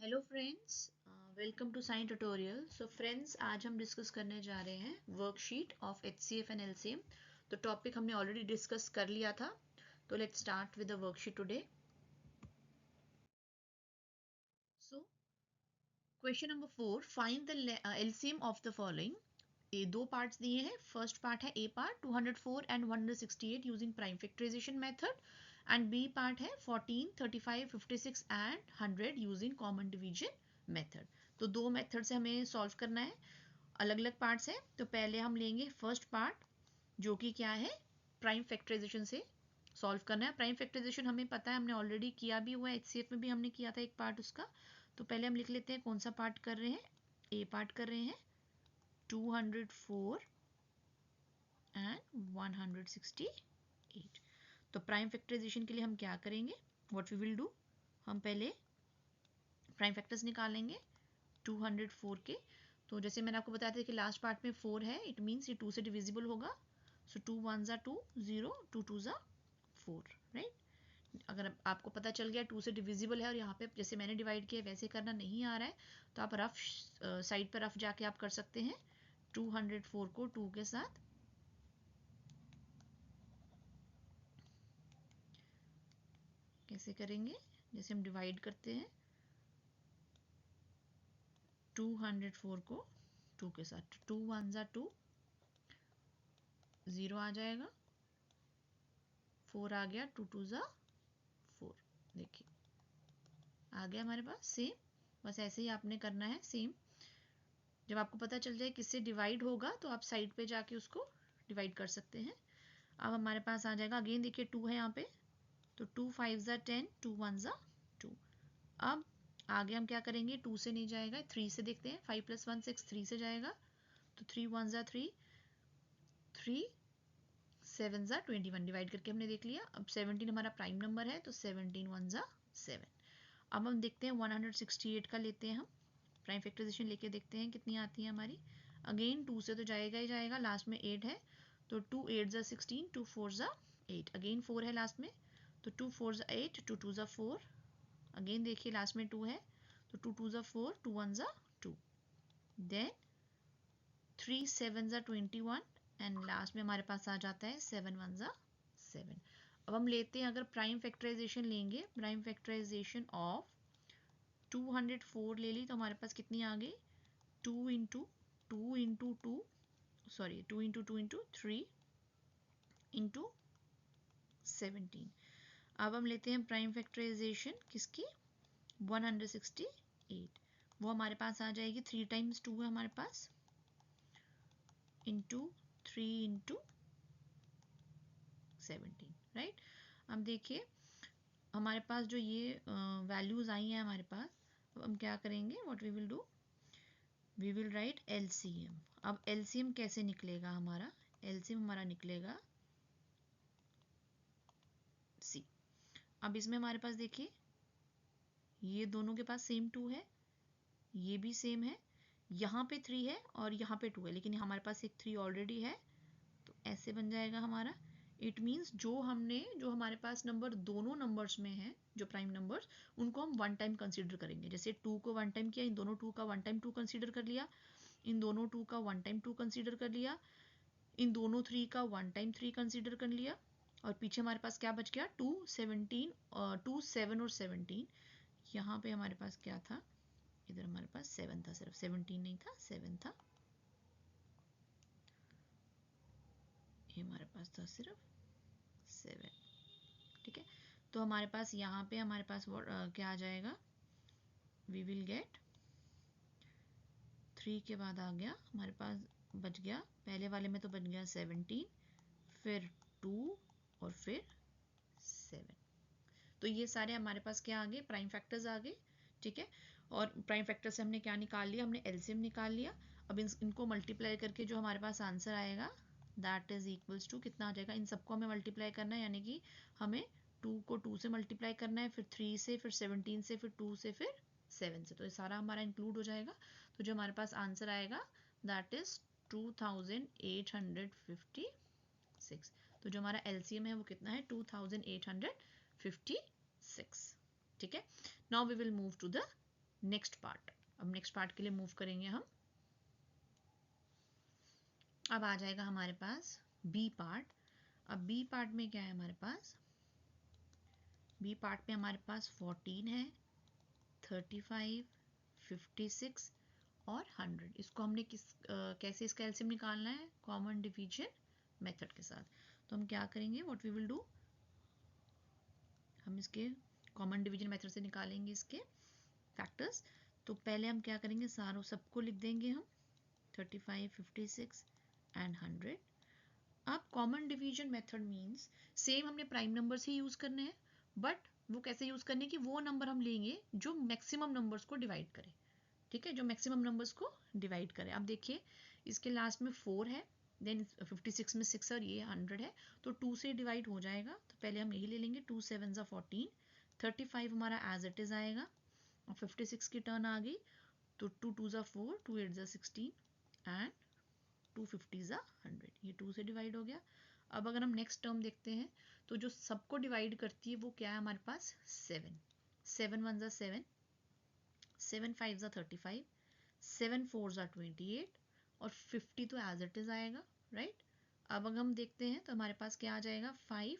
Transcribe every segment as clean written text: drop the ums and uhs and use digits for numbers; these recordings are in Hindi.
Hello friends, welcome to sine tutorial. So friends, आज हम डिस्कस करने जा रहे हैं worksheet of HCF and LCM. तो टॉपिक हमने ऑलरेडी डिस्कस कर लिया था, तो let's start with the worksheet today. So question number 4, find the LCM of the following. ये दो पार्ट्स दिए हैं। फर्स्ट पार्ट है A part 204 and 168 using prime factorisation method, and B part है 14, 35, 56 and 100 using common division method. तो दो मेथड से हमें सॉल्व करना है, अलग अलग पार्ट्स हैं। तो पहले हम लेंगे फर्स्ट पार्ट, जो कि क्या है, प्राइम फैक्टराइजेशन से सॉल्व करना है। प्राइम फैक्टराइजेशन हमें पता है, हमने ऑलरेडी किया भी हुआ है, एचसीएफ में भी हमने किया था एक पार्ट उसका। तो पहले हम लिख लेते हैं कौन सा पार्ट कर रहे हैं। ए पार्ट कर रहे हैं 204 एंड 168। तो प्राइम फैक्टराइजेशन के लिए हम क्या करेंगे, व्हाट वी विल डू, हम पहले प्राइम फैक्टर्स निकालेंगे 204 के। तो जैसे मैंने आपको बताया था कि लास्ट पार्ट में 4 है, इट मीन्स ये 2 से डिविजिबल होगा। सो 2 1 ज़ा 2, 0, 2 2 ज़ा 4, राइट। अगर आपको पता चल गया 2 से डिविजिबल है और यहाँ पे जैसे मैंने डिवाइड किया वैसे करना नहीं आ रहा है, तो आप रफ साइड पर रफ जाके आप कर सकते हैं 204 को 2 के साथ। कैसे करेंगे, जैसे हम डिवाइड करते हैं 204 को 2 के साथ, 2 1 ज़ा 2, 0 आ जाएगा, 4 आ गया, 2 2 ज़ा 4। देखिए आ गया हमारे पास सेम। बस ऐसे ही आपने करना है सेम। जब आपको पता चल जाए किससे डिवाइड होगा तो आप साइड पे जाके उसको डिवाइड कर सकते हैं। अब हमारे पास आ जाएगा, अगेन देखिए 2 है यहाँ पे, तो 2 5 ज़ा 10, 2 1 ज़ा 2। अब आगे हम क्या करेंगे, 2 से नहीं जाएगा, 3 से देखते हैं। 5 + 1 6, 3 से जाएगा, तो 3 1 ज़ा 3, 3 7 ज़ा 21, डिवाइड करके हमने देख लिया। अब 17 हमारा प्राइम नंबर है, तो 17 1 ज़ा 7। अब हम देखते हैं 168 का लेते हैं हम, प्राइम फैक्टराइजेशन लेके देखते हैं कितनी आती है हमारी। अगेन 2 से तो जाएगा ही जाएगा, लास्ट में 8 है, तो 2 8 ज़ा 16, 2 4 ज़ा 8, अगेन 4 है लास्ट में, तो 2 4 ज़ा 8, 2 2 ज़ा 4, अगेन देखिए लास्ट में 2 है, तो 2 2 ज़ा 4, 2 1 ज़ा 2, देन 3 7 ज़ा 21, एंड लास्ट में हमारे पास आ जाता है 7 1 ज़ा 7। अब हम लेते हैं, अगर प्राइम फैक्टराइजेशन लेंगे, प्राइम फैक्टराइजेशन ऑफ 204 ले ली, तो हमारे पास कितनी आ गई, 2 into 2 into 2, sorry 2 into 2 into 3 into 17। अब हम लेते हैं प्राइम फैक्टराइजेशन किसकी, 168। वो हमारे पास आ जाएगी 3 टाइम्स 2 है हमारे पास, इंटू 3 इंटू 17, राइट। अब देखिए हमारे पास जो ये वैल्यूज़ आई हैं हमारे पास, अब हम क्या करेंगे, what we will do, we will write LCM. अब एलसीएम कैसे निकलेगा हमारा, एलसीएम हमारा निकलेगा सी। अब इसमें हमारे पास देखिए ये दोनों के पास सेम 2 है, ये भी सेम है, यहाँ पे 3 है और यहाँ पे 2 है, लेकिन हमारे पास एक 3 ऑलरेडी है, तो ऐसे बन जाएगा हमारा। इट मीन्स जो हमारे पास नंबर दोनों नंबर्स में है, जो प्राइम नंबर्स, उनको हम वन टाइम कंसीडर करेंगे। जैसे 2 को वन टाइम किया, इन दोनों 2 का वन टाइम 2 कंसीडर कर लिया, इन दोनों 2 का वन टाइम 2 कंसीडर कर लिया, इन दोनों 3 का वन टाइम 3 कंसीडर कर लिया, और पीछे हमारे पास क्या बच गया, 2 17, 2 7 और 17। यहाँ पे हमारे पास क्या था, इधर हमारे पास 7 था, सिर्फ 17 नहीं था, 7 था, ये हमारे पास था सिर्फ 7, ठीक है। तो हमारे पास यहाँ पे हमारे पास क्या आ जाएगा, वी विल गेट 3 के बाद आ गया हमारे पास, बच गया पहले वाले में तो बच गया 17, फिर 2 और फिर 7। तो ये सारे हमारे पास क्या आ गए, प्राइम फैक्टर्स आ गए, ठीक है। और प्राइम फैक्टर से हमने क्या निकाल लिया, हमने एलसीएम निकाल लिया। अब इनको मल्टीप्लाई करके जो हमारे पास आंसर आएगा, दैट इज इक्वल्स टू कितना आ जाएगा, इन सबको हमें मल्टीप्लाई करना है, यानी कि हमें 2 को 2 से मल्टीप्लाई करना है, फिर 3 से, फिर 17 से, फिर 2 से, फिर 7 से, तो ये सारा हमारा इंक्लूड हो जाएगा। तो जो हमारे पास आंसर आएगा दैट इज 2856। तो जो हमारा एलसीएम है वो कितना है, 2856, ठीक है। Now we will move to the next part. अब नेक्स्ट पार्ट के लिए मूव करेंगे हम। अब आ जाएगा हमारे पास बी पार्ट। अब बी पार्ट में क्या है हमारे पास? बी पार्ट में हमारे पास 14 है, 35, 56 और 100। इसको हमने कैसे इसका एलसीएम निकालना है? कॉमन डिवीजन मेथड के साथ। तो हम क्या करेंगे, व्हाट वी विल डू, हम इसके कॉमन डिवीजन मेथड से निकालेंगे इसके फैक्टर्स। तो पहले हम क्या करेंगे, सारों सबको लिख देंगे हम, 35, 56 एंड 100। अब common division method means same हमने प्राइम नंबर्स ही यूज करने हैं, बट वो कैसे यूज करने की, वो नंबर हम लेंगे जो मैक्सिमम नंबर्स को डिवाइड करे। ठीक है, जो मैक्सिमम नंबर्स को डिवाइड करे। अब देखिए इसके लास्ट में 4 है, देन 56 में 6 और ये 100 है, तो 2 से डिवाइड हो जाएगा। तो पहले हम यही ले लेंगे, 2 7 14, 35 हमारा एज इट इज आएगा और 56 की टर्न आ गई, तो 2 2 4, 2 8 16 एंड 2 50 100, ये 2 से डिवाइड हो गया। अब अगर हम नेक्स्ट टर्म देखते हैं तो जो सबको डिवाइड करती है वो क्या है हमारे पास, 7। 7 1 7, 7 5 35, 7 4 28 और 50 तो एज इट इज आएगा, राइट। अब अगर हम देखते हैं तो हमारे पास क्या आ जाएगा, 5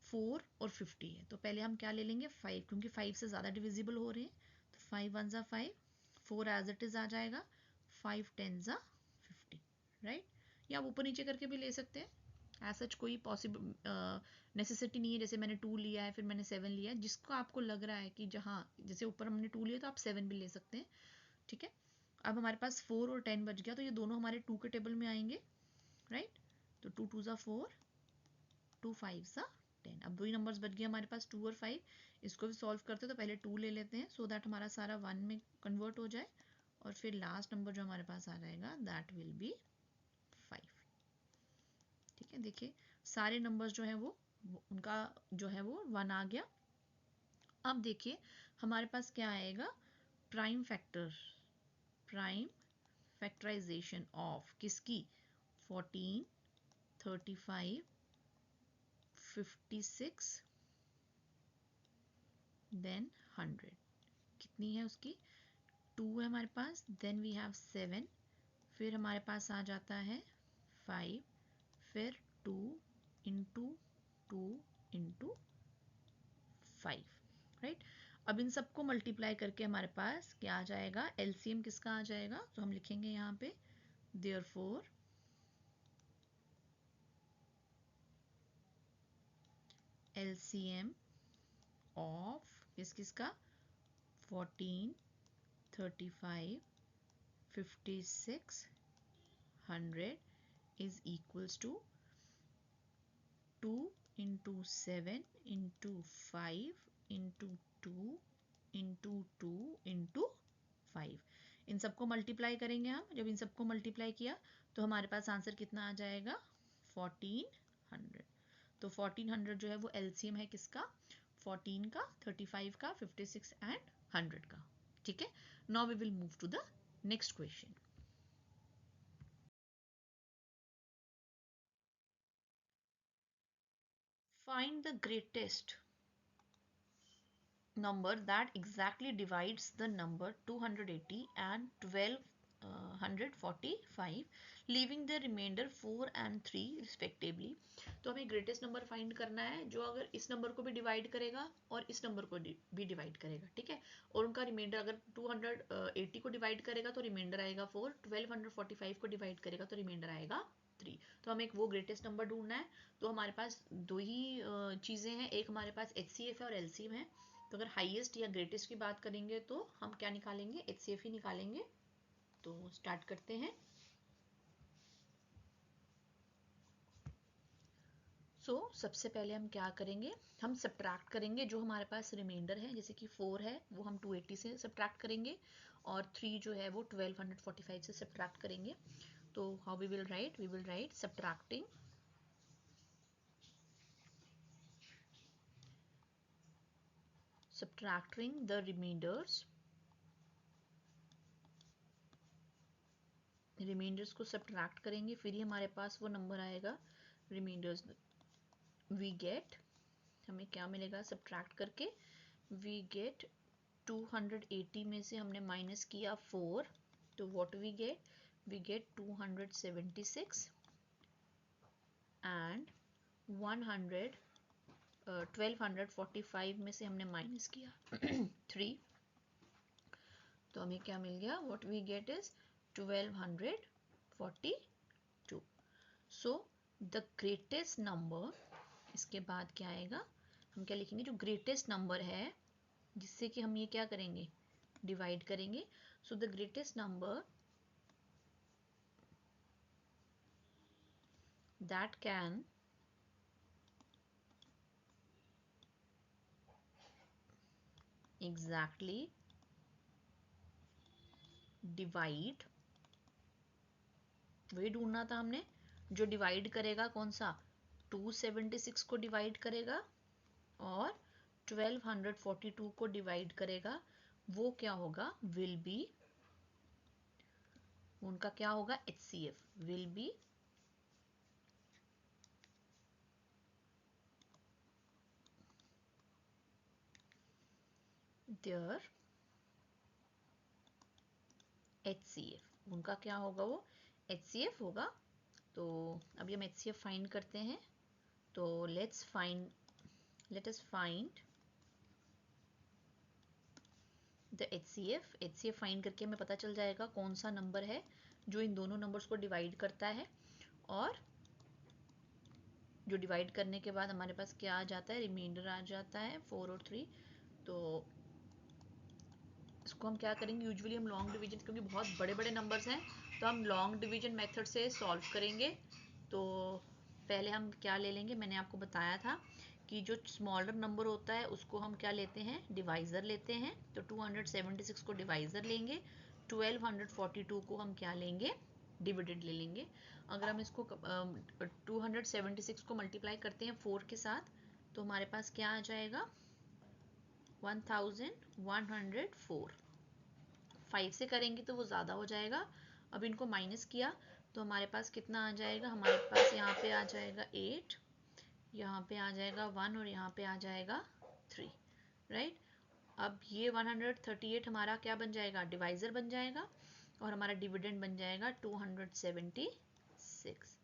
4 और 50 है, तो पहले हम क्या ले लेंगे, 5, क्योंकि 5 से ज़्यादा डिविजिबल हो रहे हैं। तो 5 1 5, 4 एज इट इज आ जाएगा, 5 10 50, राइट। या आप ऊपर नीचे करके भी ले सकते हैं, एज सच कोई पॉसिबल नेसेसिटी नहीं है। जैसे मैंने 2 लिया है, फिर मैंने 7 लिया है, जिसको आपको लग रहा है कि जहाँ, जैसे ऊपर हमने 2 लिया तो आप 7 भी ले सकते हैं, ठीक है। अब हमारे पास 4 और 10 बच गया, तो ये दोनों हमारे 2 के टेबल में आएंगे, राइट। तो 2 2 4, 2 5 10। अब दो ही नंबर्स बच गए हमारे पास, 2 और 5। इसको भी सॉल्व करते हैं तो पहले 2 ले लेते हैं, सो दैट हमारा सारा 1 में कन्वर्ट हो जाए, और फिर लास्ट नंबर जो हमारे पास आ जाएगा दैट विल बी 5। ठीक है, देखिए सारे नंबर्स जो है वो उनका जो है वो 1 आ गया। अब देखिए हमारे पास क्या आएगा, prime factor, prime factorization of किसकी, 14, 35, 56 देन 100। कितनी है उसकी, 2 है हमारे पास, देन वी हैव 7, फिर हमारे पास आ जाता है 5, फिर 2 इंटू 2 इंटू 5, राइट। अब इन सबको मल्टीप्लाई करके हमारे पास क्या आ जाएगा, एलसीएम किसका आ जाएगा, तो हम लिखेंगे यहाँ पे देयरफॉर एलसीएम ऑफ किसका, 14, 35, 56, 100 is equals to 2 into 7 into 5 into 2 into 2 into 5। इन सबको मल्टीप्लाई करेंगे हम, जब इन सबको मल्टीप्लाई किया तो हमारे पास आंसर कितना आ जाएगा, 1400। तो 1400 जो है वो एलसीएम है किसका, 14 का, 35 का, 56 एंड 100 का। ठीक है, now we will move to the next question. Find the greatest number that exactly divides the number 280 and 1245, leaving the remainder 4 and 3 respectively। तो हमें ग्रेटेस्ट नंबर फाइंड करना है जो अगर इस नंबर को भी डिवाइड करेगा और इस नंबर को भी डिवाइड करेगा, ठीक है। और उनका रिमाइंडर अगर 280 को डिवाइड करेगा तो रिमाइंडर आएगा 4, 1245 को डिवाइड करेगा तो रिमाइंडर आएगा 3। तो हमें एक वो ग्रेटेस्ट नंबर ढूंढना है। तो हमारे पास दो ही चीज़ें हैं, एक हमारे पास HCF है और LCM है। तो अगर हाईएस्ट या ग्रेटेस्ट की बात करेंगे तो हम क्या निकालेंगे, HCF ही निकालेंगे। तो स्टार्ट करते हैं। सबसे पहले हम क्या करेंगे, हम सब्ट्रैक्ट करेंगे जो हमारे पास रिमाइंडर है, जैसे कि 4 है वो हम 280 से सब्ट्रैक्ट करेंगे, और 3 जो है वो 1245 से सब्ट्रैक्ट करेंगे। तो how we will write subtracting the reminders को सब्ट्रैक्ट करेंगे, फिर ही हमारे पास वो नंबर आएगा रिमाइंडर्स। वी गेट, हमें क्या मिलेगा सब्ट्रैक्ट करके, वी गेट 280 में से हमने माइनस किया 4, तो व्हाट वी गेट 276 एंड 1245 में से हमने माइनस किया 3, तो हमें क्या मिल गया, what we get is 1242. So the greatest number, इसके बाद क्या आएगा, हम क्या लिखेंगे, जो ग्रेटेस्ट नंबर है जिससे कि हम ये क्या करेंगे, डिवाइड करेंगे. सो the greatest number that can exactly divide, वही ढूंढना था हमने, जो डिवाइड करेगा कौन सा, 276 को डिवाइड करेगा और 1242 को डिवाइड करेगा, वो क्या होगा, विल बी, उनका क्या होगा, HCF will be there HCF, उनका क्या होगा, वो HCF होगा. तो अभी हम HCF फाइंड करते हैं. तो let us find the HCF find करके हमें पता चल जाएगा कौन सा नंबर है जो इन दोनों नंबर्स को डिवाइड करता है, और जो डिवाइड करने के बाद हमारे पास क्या आ जाता है, रिमाइंडर आ जाता है 4 और 3. तो इसको हम क्या करेंगे, यूजुअली हम लॉन्ग डिवीजन, क्योंकि बहुत बड़े बड़े नंबर्स हैं तो हम लॉन्ग डिवीजन मेथड से सॉल्व करेंगे. तो पहले हम क्या ले लेंगे, मैंने आपको बताया था कि जो स्मॉलर नंबर होता है उसको हम क्या लेते हैं, डिवाइज़र लेते हैं. तो 276 को डिवाइज़र लेंगे, 1242 को हम क्या लेंगे, डिविडेंड ले लेंगे. अगर हम इसको 276 को मल्टीप्लाई करते हैं 4 के साथ, तो हमारे पास क्या आ जाएगा, 1104. 5 से करेंगे तो वो ज़्यादा हो जाएगा. अब इनको माइनस किया तो हमारे पास कितना आ जाएगा, हमारे पास यहाँ पे आ जाएगा 8, यहाँ पे आ जाएगा 1 और यहाँ पे आ जाएगा 3, राइट. अब ये 138 हमारा क्या बन जाएगा, डिवाइज़र बन जाएगा, और हमारा डिविडेंड बन जाएगा 276.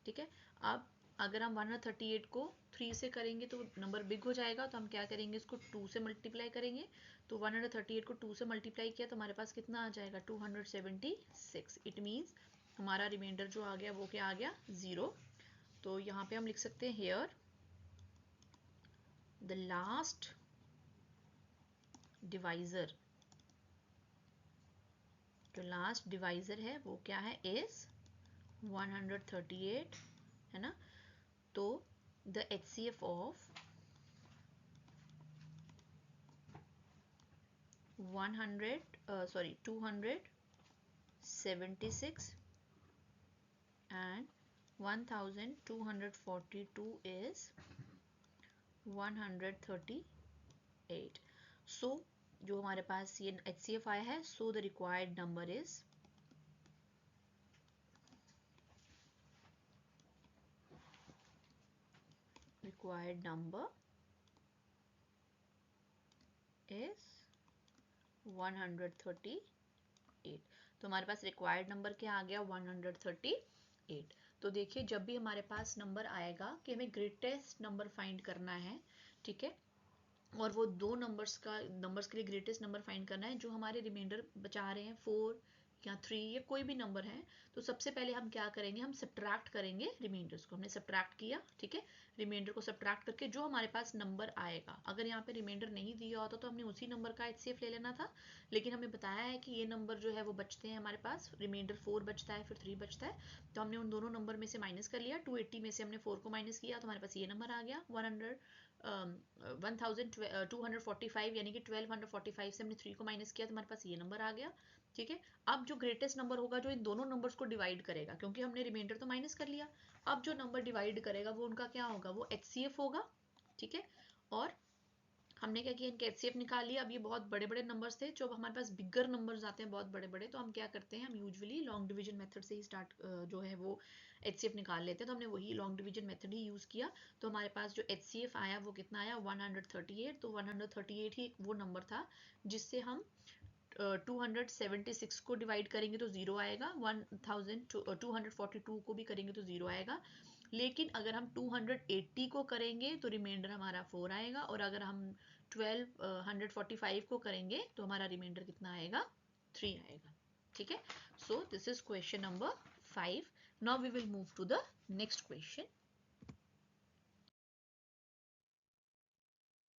ठीक है. अब अगर हम 138 को 3 से करेंगे तो नंबर बिग हो जाएगा, तो हम क्या करेंगे, इसको 2 से मल्टीप्लाई करेंगे. तो 138 को 2 से मल्टीप्लाई किया तो हमारे पास कितना आ जाएगा, 276. इट मीन्स हमारा रिमाइंडर जो आ गया वो क्या आ गया, 0. तो यहाँ पे हम लिख सकते हैं हेयर द लास्ट डिवाइज़र, जो लास्ट डिवाइज़र है वो क्या है, इज 138, है ना. तो the HCF of 276 and 1242 is 138. So जो हमारे पास ये HCF आया है, so the required number is 138. तो हमारे पास रिक्वायर्ड नंबर क्या आ गया, 138. तो देखिए, जब भी हमारे पास नंबर आएगा कि हमें ग्रेटेस्ट नंबर फाइंड करना है, ठीक है, और वो दो नंबर्स के लिए ग्रेटेस्ट नंबर फाइंड करना है, जो हमारे रिमाइंडर बचा रहे हैं 4 या 3 या कोई भी नंबर है, तो सबसे पहले हम क्या करेंगे, हम सब्ट्रैक्ट करेंगे रिमाइंडर्स को. हमने सब्ट्रैक्ट किया, ठीक है, रिमाइंडर को सब्ट्रैक्ट करके जो हमारे पास नंबर आएगा, अगर यहाँ पे रिमाइंडर नहीं दिया होता तो हमने उसी नंबर का HCF ले लेना था, लेकिन हमें बताया है कि ये नंबर जो है वो बचते हैं हमारे पास, रिमाइंडर 4 बचता है, फिर 3 बचता है, तो हमने उन दोनों नंबर में से माइनस कर लिया. 280 में से हमने 4 को माइनस किया तो हमारे पास ये नंबर आ गया 1245, यानी कि 1245 से हमने 3 को माइनस किया तो हमारे पास ये नंबर आ गया. ठीक है. अब जो ग्रेटेस्ट नंबर होगा जो इन दोनों नंबर्स को डिवाइड करेगा, क्योंकि हमने रिमाइंडर तो माइनस कर लिया, अब जो नंबर डिवाइड करेगा वो उनका क्या होगा, वो HCF होगा. ठीक है. और हमने क्या किया, इनके एचसीएफ निकाल लिया। अब ये बहुत बड़े बड़े नंबर्स थे, जो अब हमारे पास बिगर नंबर्स आते हैं बहुत बड़े बड़े, तो हम क्या करते हैं, हम यूजुअली लॉन्ग डिवीजन मेथड से ही स्टार्ट जो है वो एचसीएफ निकाल लेते हैं। तो हमने वही लॉन्ग डिवीजन मेथड ही यूज़ किया। तो हमारे पास जो एचसीएफ आया वो कितना आया, 138। तो 138 ही वो नंबर था जिससे हम 276 को डिवाइड करेंगे तो 0 आएगा, 1242 को भी करेंगे तो 0 आएगा। लेकिन अगर हम 280 को करेंगे तो रिमाइंडर हमारा 4 आएगा, और अगर हम 145 को करेंगे तो हमारा रिमाइंडर कितना आएगा, 3 आएगा। ठीक है, so this is question number 5. Now we will move to the next question.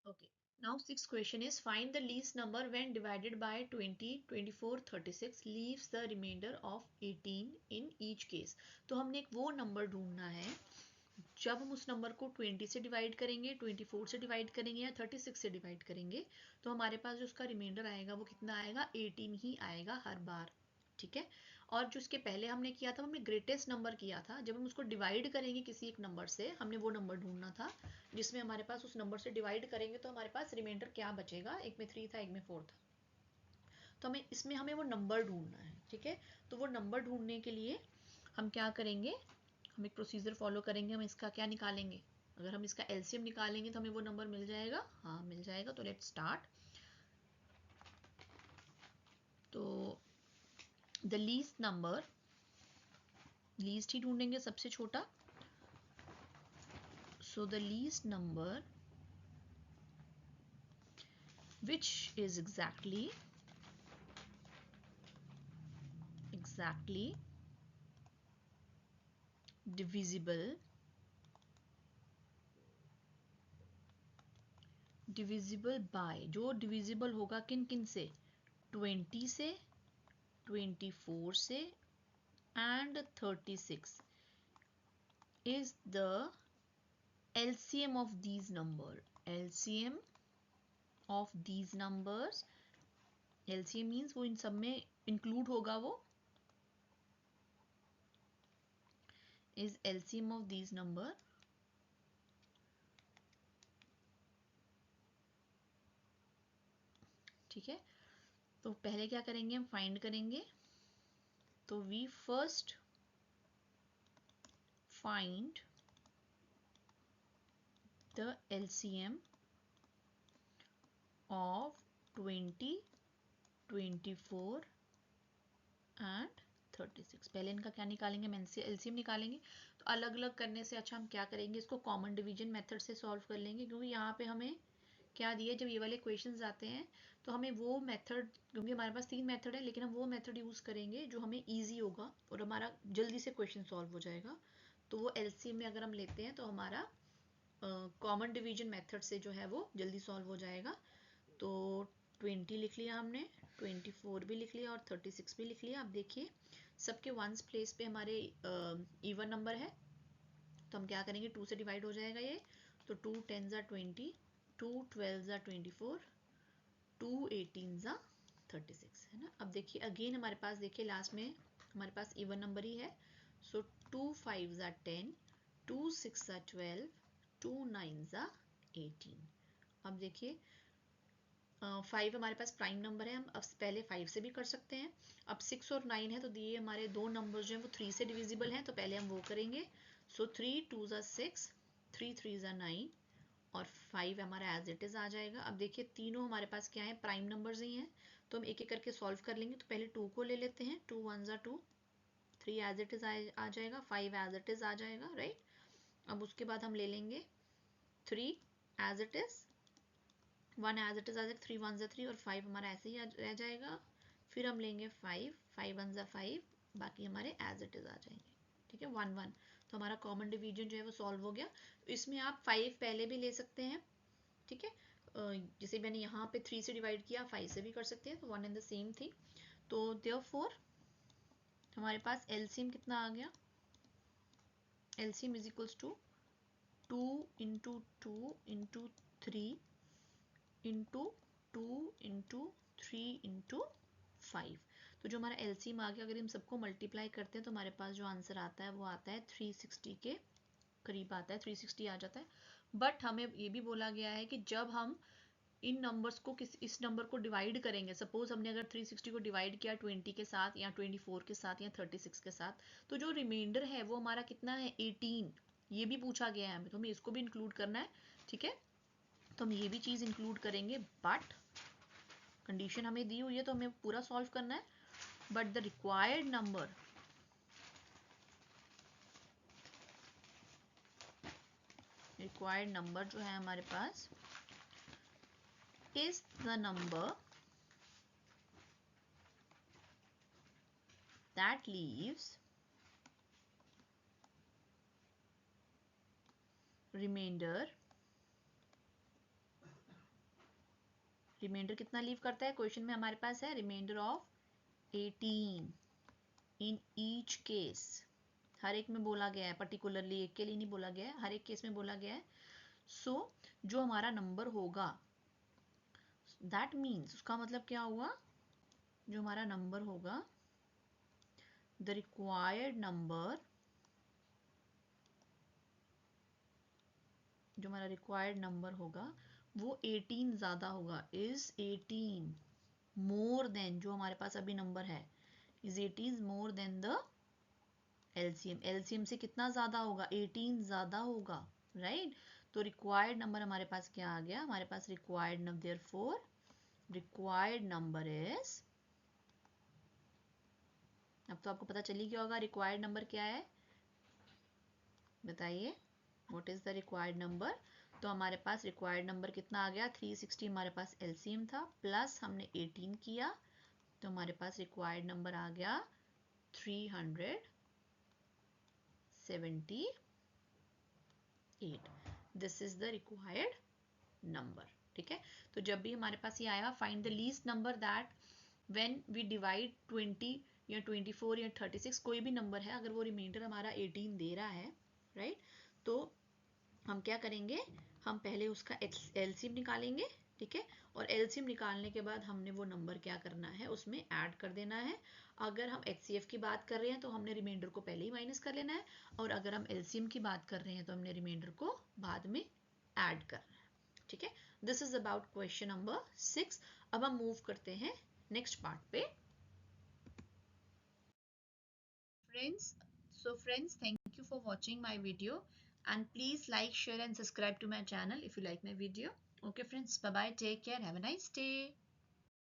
Okay. Now sixth question is, find the least number when divided by 20, 24, 36 leaves the remainder of 18 in each case. तो हमने एक वो नंबर ढूंढना है जब हम उस नंबर को 20 से डिवाइड करेंगे, 24 से डिवाइड करेंगे या 36 से डिवाइड करेंगे, तो हमारे पास जो उसका रिमाइंडर आएगा वो कितना आएगा, 18 ही आएगा हर बार। ठीक है, और जो उसके पहले हमने किया था, हमने ग्रेटेस्ट नंबर किया था। जब हम उसको डिवाइड करेंगे किसी एक नंबर से, हमने वो नंबर ढूंढना था जिसमें हमारे पास उस नंबर से डिवाइड करेंगे तो हमारे पास रिमाइंडर क्या बचेगा, एक में 3 था, एक में 4 था। तो हमें वो नंबर ढूंढना है। ठीक है, तो वो नंबर ढूंढने के लिए हम क्या करेंगे, हम एक प्रोसीजर फॉलो करेंगे। हम इसका क्या निकालेंगे, अगर हम इसका एलसीएम निकालेंगे तो हमें वो नंबर मिल जाएगा। हाँ, मिल जाएगा। तो लेट्स स्टार्ट। तो द लीस्ट नंबर, लीस्ट ही ढूंढेंगे, सबसे छोटा। So the least number which is exactly divisible by, जो डिविजिबल होगा किन किन से, 20 से, 24 से and 36 is the LCM of these number. LCM of these numbers, LCM means वो इन सब में इंक्लूड होगा, वो is LCM of these number ठीक है, तो पहले क्या करेंगे, हम फाइंड करेंगे। तो we first find the LCM of 20, 24 and 36। पहले इनका क्या निकालेंगे, हम एलसीएम निकालेंगे। तो अलग अलग करने से अच्छा हम क्या करेंगे, इसको कॉमन डिवीजन मेथड से सॉल्व कर लेंगे, क्योंकि यहाँ पे हमें क्या दिया, जब ये वाले क्वेश्चंस आते हैं तो हमें वो मेथड, क्योंकि हमारे पास 3 मेथड है, लेकिन हम वो मेथड यूज़ करेंगे जो हमें ईजी होगा और हमारा जल्दी से क्वेश्चन सॉल्व हो जाएगा। तो वो एलसीएम में अगर हम लेते हैं तो हमारा कॉमन डिवीजन मेथड से जो है वो जल्दी सॉल्व हो जाएगा। तो 20 लिख लिया हमने, 24 भी लिख लिया और 36 भी लिख लिया। अब देखिए सबके वंस प्लेस पे हमारे इवन नंबर है, तो हम क्या करेंगे, 2 से डिवाइड हो जाएगा ये। तो 2 10 ज़ा 20, 2 12 ज़ा 24, 2 18 ज़ा 36, है ना। अब देखिए अगेन हमारे पास, देखिए लास्ट में हमारे पास इवन नंबर ही है। सो 2 5 ज़ा 10, 2 6 ज़ा 12, 2 9 ज़ा 18। अब देखिए 5 हमारे पास प्राइम नंबर है, हम अब पहले 5 से भी कर सकते हैं। अब 6 और 9 है, तो दिए हमारे दो नंबर जो हैं वो 3 से डिविजिबल हैं, तो पहले हम वो करेंगे। सो 3 2 ज़ा 6, 3 3 ज़ा 9 और 5 हमारा एज इट इज़ आ जाएगा। अब देखिए तीनों हमारे पास क्या है, प्राइम नंबर्स ही हैं, तो हम एक एक करके सॉल्व कर लेंगे। तो पहले 2 को ले लेते हैं, 2 1 ज़ा 2, 3 एज इट इज़ आ जाएगा, 5 एज इट इज़ आ जाएगा, राइट। अब उसके बाद हम ले लेंगे 3 as it is, 1 as it is आ जाएगा, 3 1 ज़ा 3 और 5 हमारा ऐसे ही रह जाएगा। फिर हम लेंगे 5 5 1 ज़ा 5, बाकी हमारे एज इट इज आ जाएंगे। ठीक है, 1 1। तो हमारा कॉमन डिवीजन जो है वो सॉल्व हो गया। इसमें आप 5 पहले भी ले सकते हैं। ठीक है, जैसे मैंने यहाँ पे 3 से डिवाइड किया, 5 से भी कर सकते हैं, तो one and the same thing. तो देयरफॉर हमारे पास एलसीएम कितना आ गया, LCM is equals to 2 into 2 into 3 into 2 into 3 into 5। तो जो हमारा एलसीएम आ गया, अगर हम सबको मल्टीप्लाई करते हैं तो हमारे पास जो आंसर आता है वो आता है 360 के करीब आता है, 360 आ जाता है। बट हमें ये भी बोला गया है कि जब हम इन नंबर्स को इस नंबर को डिवाइड करेंगे, सपोज हमने अगर 360 को डिवाइड किया 20 के साथ या 24 के साथ या 36 के साथ, तो जो रिमाइंडर है वो हमारा कितना है 18। ये भी पूछा गया है हमें, तो हमें इसको भी इंक्लूड करना है, ठीक है। तो हम ये भी चीज़ इंक्लूड करेंगे, बट कंडीशन हमें दी हुई है तो हमें पूरा सॉल्व करना है। बट द रिक्वायर्ड नंबर जो है हमारे पास is the number that leaves remainder कितना लीव करता है, क्वेश्चन में हमारे पास है remainder of 18 in each case. हर एक में बोला गया है, पर्टिकुलरली एक के लिए नहीं बोला गया है, हर एक केस में बोला गया है। सो जो हमारा नंबर होगा, दैट मीन्स उसका मतलब क्या हुआ, जो हमारा नंबर होगा, द रिक्वायर्ड नंबर, जो हमारा रिक्वायर्ड नंबर होगा वो 18 ज़्यादा होगा, इज 18 मोर देन, जो हमारे पास अभी नंबर है, is 18 more than the LCM. LCM से कितना ज़्यादा होगा, 18 ज़्यादा होगा, राइट। तो रिक्वायर्ड नंबर हमारे पास क्या आ गया, हमारे पास required number, therefore required number is, अब तो आपको पता चली गया होगा रिक्वायर्ड नंबर क्या है, बताइए what is the required number. तो हमारे पास रिक्वायर्ड नंबर कितना आ गया, 360 हमारे पास एलसीएम था, प्लस हमने 18 किया, तो हमारे पास रिक्वायर्ड नंबर आ गया 378। This is the required number, ठीक है। तो जब भी हमारे पास ये आएगा, find the least number that when we divide 20 या 24 या 36, कोई भी नंबर है, अगर वो रिमाइंडर हमारा 18 दे रहा है, राइट, तो हम क्या करेंगे, हम पहले उसका एलसीएम निकालेंगे, ठीक है, और एलसीएम निकालने के बाद हमने वो नंबर क्या करना है, उसमें ऐड कर देना है। अगर हम एचसीएफ की बात कर रहे हैं तो हमने रिमाइंडर को पहले ही माइनस कर लेना है, और अगर हम एलसीएम की बात कर रहे हैं तो हमने रिमाइंडर को बाद में ऐड करना है, ठीक है। This is about question number 6। अब हम मूव करते हैं नेक्स्ट पार्ट पे। Friends, thank you for watching my video, and please like, share and subscribe to my channel if you like my video. Okay friends, bye bye, take care, have a nice day.